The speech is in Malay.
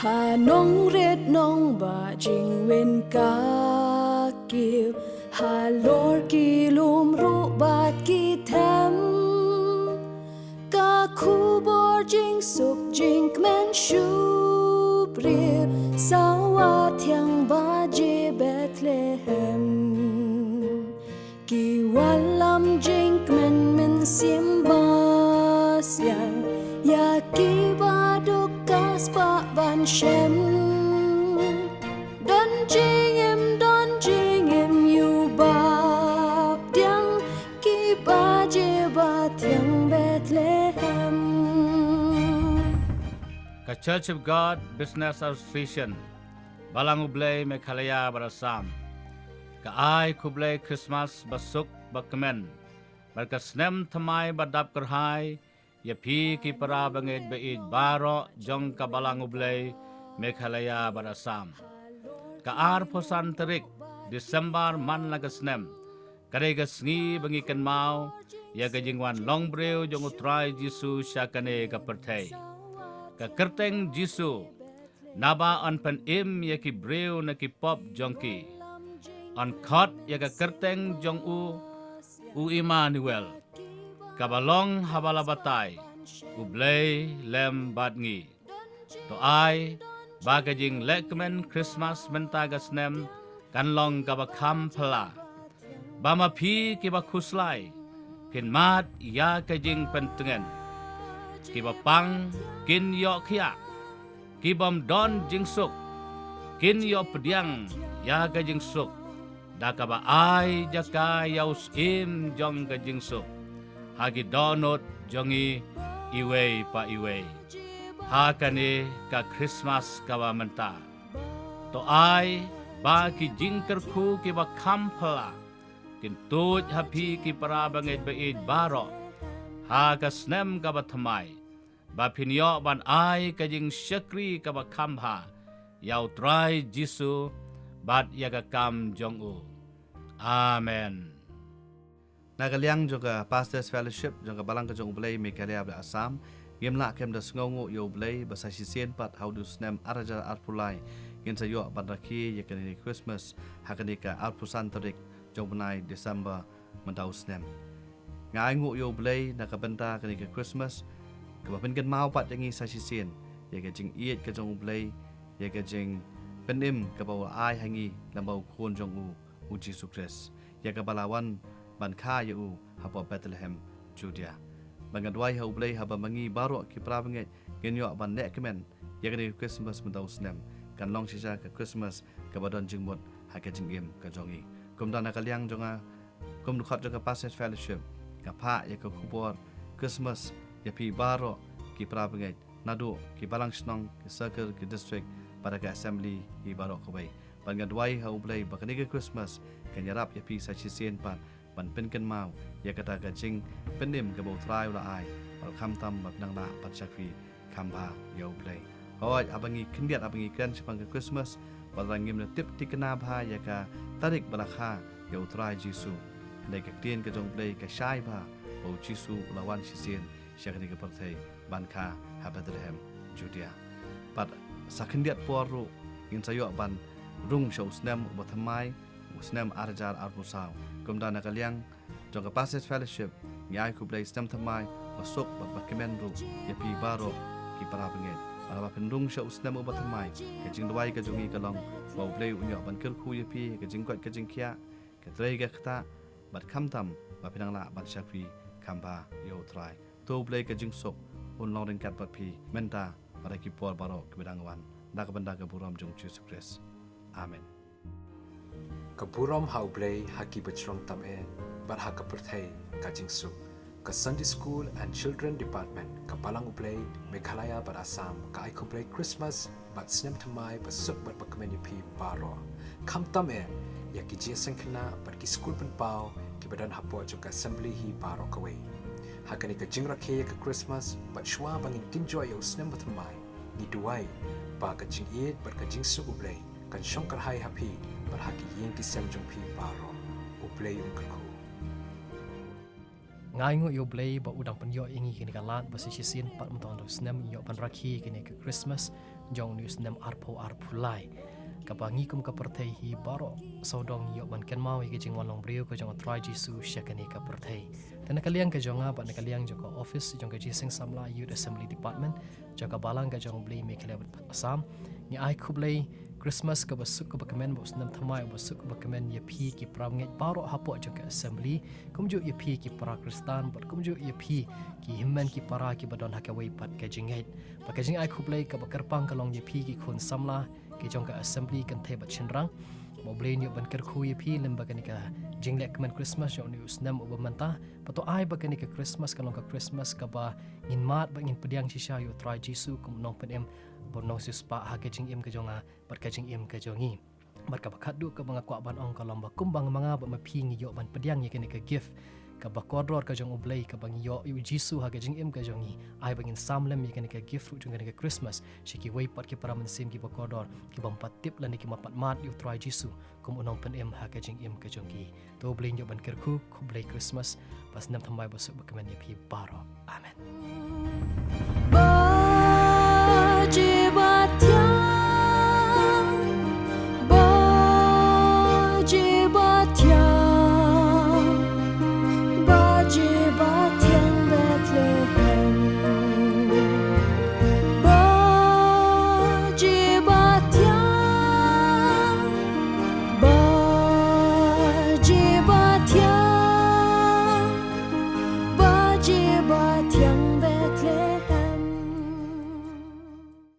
hà nong red nong ba jing wen ka kiu hà lor ki lum ru ba ki them ka khu bor jing suk jing men shu pri sawa thiang ba je Bethlehem ki walam jing men sim ba siang ya ki ba duk kas pa ban shem don jing em yu ba tiang ki ba je ba thiang Bethlehem. The Church of God Business Association Balang Ublay Mekhalaya Barasam Ka ai kublay Christmas basuk bakmen Barkasnem thamai badap kerhai Yapi ki para bangid beid baro jong ka Balang Ublay Mekhalaya Barasam Ka ar posan terik Desember man lagasnem Karegas ngi bangikan mau Ya gajingwan long breu jong utray Jisu syakane ka pertay Ka kerteng Jisu Naba an pen im ya ki breu na ki pop jongki An khot ya ka kerteng jong u Emmanuel Kabalong habalabatay Ublay lem badngi To ai bagajing lekmen Christmas mentagas nem Kanlong kabakam pala Bama pi kiba kuslay Kinmat ya kajing pentengen Kiba pang kin yo kia Kibam don jingsuk kin yo pediang ya ka jingsuk Dakaba ai jaka yaus im jong ka jingsuk Hagi donot jongi iway pa iway Hakani ka Christmas kawa menta To ai ba ki jingkerku kiba kampala Kintut hapi ki parabangit baid baro Hagasnem kaba thamay Bapinyo ban ai kajing syakri kaba kamha Yau try Jisu bat yaga kam jong u Amen. Nagaliang juga Pastors Fellowship juga balang kajong ublay Mekhalaya Abla Assam Gimla kem da sngongo yo ublay basa sisien pat how do snem araja arpulai Ginsa yo bandaki yakani Christmas hakani ka arpusan tarik jong benai Desember mendau snem Ngai ngu yo ublay nakabenta kani ka Christmas Kabapin kan mau pat yangi sasisien ya ka jing iet ka jong ublay ya ka jing penim ka bawa ai hangi lambau kon jong u Jisu Christ ya ka balawan ban kha ya u hapa Bethlehem Judea bangadwai ha ublay haba mangi baro ki prabanget genyo ban nekmen ya ka ni Christmas mendau snem kan long sisa ka Christmas ka badon jingmot ha ka jingim ka jongi kumdan nakaliang jonga kum dukhat jonga Pastors Fellowship ka pha ya ka kubor Christmas ya pi baro ki prabanget nadu ki balang snong ki circle ki district pada ka assembly i baro kawai bangadwai ha ublay bakani ka Christmas kan yarap ya pi sa sisien pat ban penken mau ya kata gajing penim ka bautrai ula ai bal kham tam bab nang la pat sakri khamba ya ublay hoi abangi kendiat abangi kan sepang ka Christmas balangim na tip tikena bha ya ka tarik balakha ya utrai Jisu dai ka tien ka jong ublay ka shai bha bau Jisu lawan sisien syakni ka perthai banka ha Bethlehem Judea pat sakendiat poru ingin sayo ban rung show snem bathamai snem arjar armusau kumda nakaliang jong ka Pastors Fellowship nyai ku play stem thamai masuk bat kemen ru ya pi baro ki parabenget para pendung show snem bathamai ke jing dwai ka jongi kalong bau play unyo ban kerku ya pi ke jing kwat ke jing kia ke trei ga khata bat khamtam ba pinang la ban syakwi khamba yo try to play ke jing sok un long kat pat pi menta para ki por baro ke bidangwan dak benda ke buram jong Jesus Christ amen Kaburam haublay haki bachrong tame bar haka perthai kajingsu ka Sunday School and Children Department ka Balang Ublay Mekhalaya bar Assam ka Ikublay Christmas bat snem thamai basuk bat bakmen pi baro kam tame ya ki jeseng kena bar ki school pen pau ki badan hapo juga assembly hi baro kawai hakani ka jingrakhe ka Christmas bat shwa bangin kinjoy yo snem thamai ni duai ba ka jing iet bar ka jingsu ublay kan shongkar hai happy berhaki yang kisam jong pi baro uplay ungkerku ngai ngu yo blay ba udang pen yo ingi kini kalat ba si sin pat mton do snem yo pan rakhi kini ke Christmas jong ni snem arpulai ka bangi kum ka perthei hi baro sodong yo ban ken mau ke jing walong brio ko jong try jisu shakani ka perthei tena kaliang ka jonga ba na kaliang jong ka office jong ka jising samla youth assembly department jong ka balang ka jong blay me kele asam ni ai khublei Christmas ka basuk ka bakamen bos nam thamai basuk ka bakamen ye phi ki pram nge baro hapo jong ka assembly kumju ye phi ki para kristan but kumju ye phi ki himmen ki para ki badon ha ka wei pat ka jingait ba ka jing ai khublei ka bakar pang ka long ye phi ki khun samla ki jong ka assembly kan the bat chinrang mo blei ni ban ker khu ye phi lem ba ka ni ka jinglek kamen Christmas jong ni usnam ubamanta pato ai ba ka ni ka Christmas ka long ka Christmas ka ba in mat ba in pediang shisha yo try jisu kum nong pedem bonong sis pa ha ke jing im ka jonga bat ka jing im ka jongi bat ka bakat du ka banga kwa ban ong ka lomba kumbang mga ba maphi ngi yo ban pediang ye ka ni ka gift ka ba kodror ka jong ublei ka bang yo jisu ha ke jing im ka jongi ai bangin samlem ye ka ni ka gift jong ka ni ka Christmas shiki wei pat ki para mensim ki ba kodor ki bang patip lan ki mat mat yo try jisu kum unong pen em ha ke jing im ka jongi to blei yo ban kerku ku blei Christmas pas nam thamai ba su ba kamen ye phi baro amen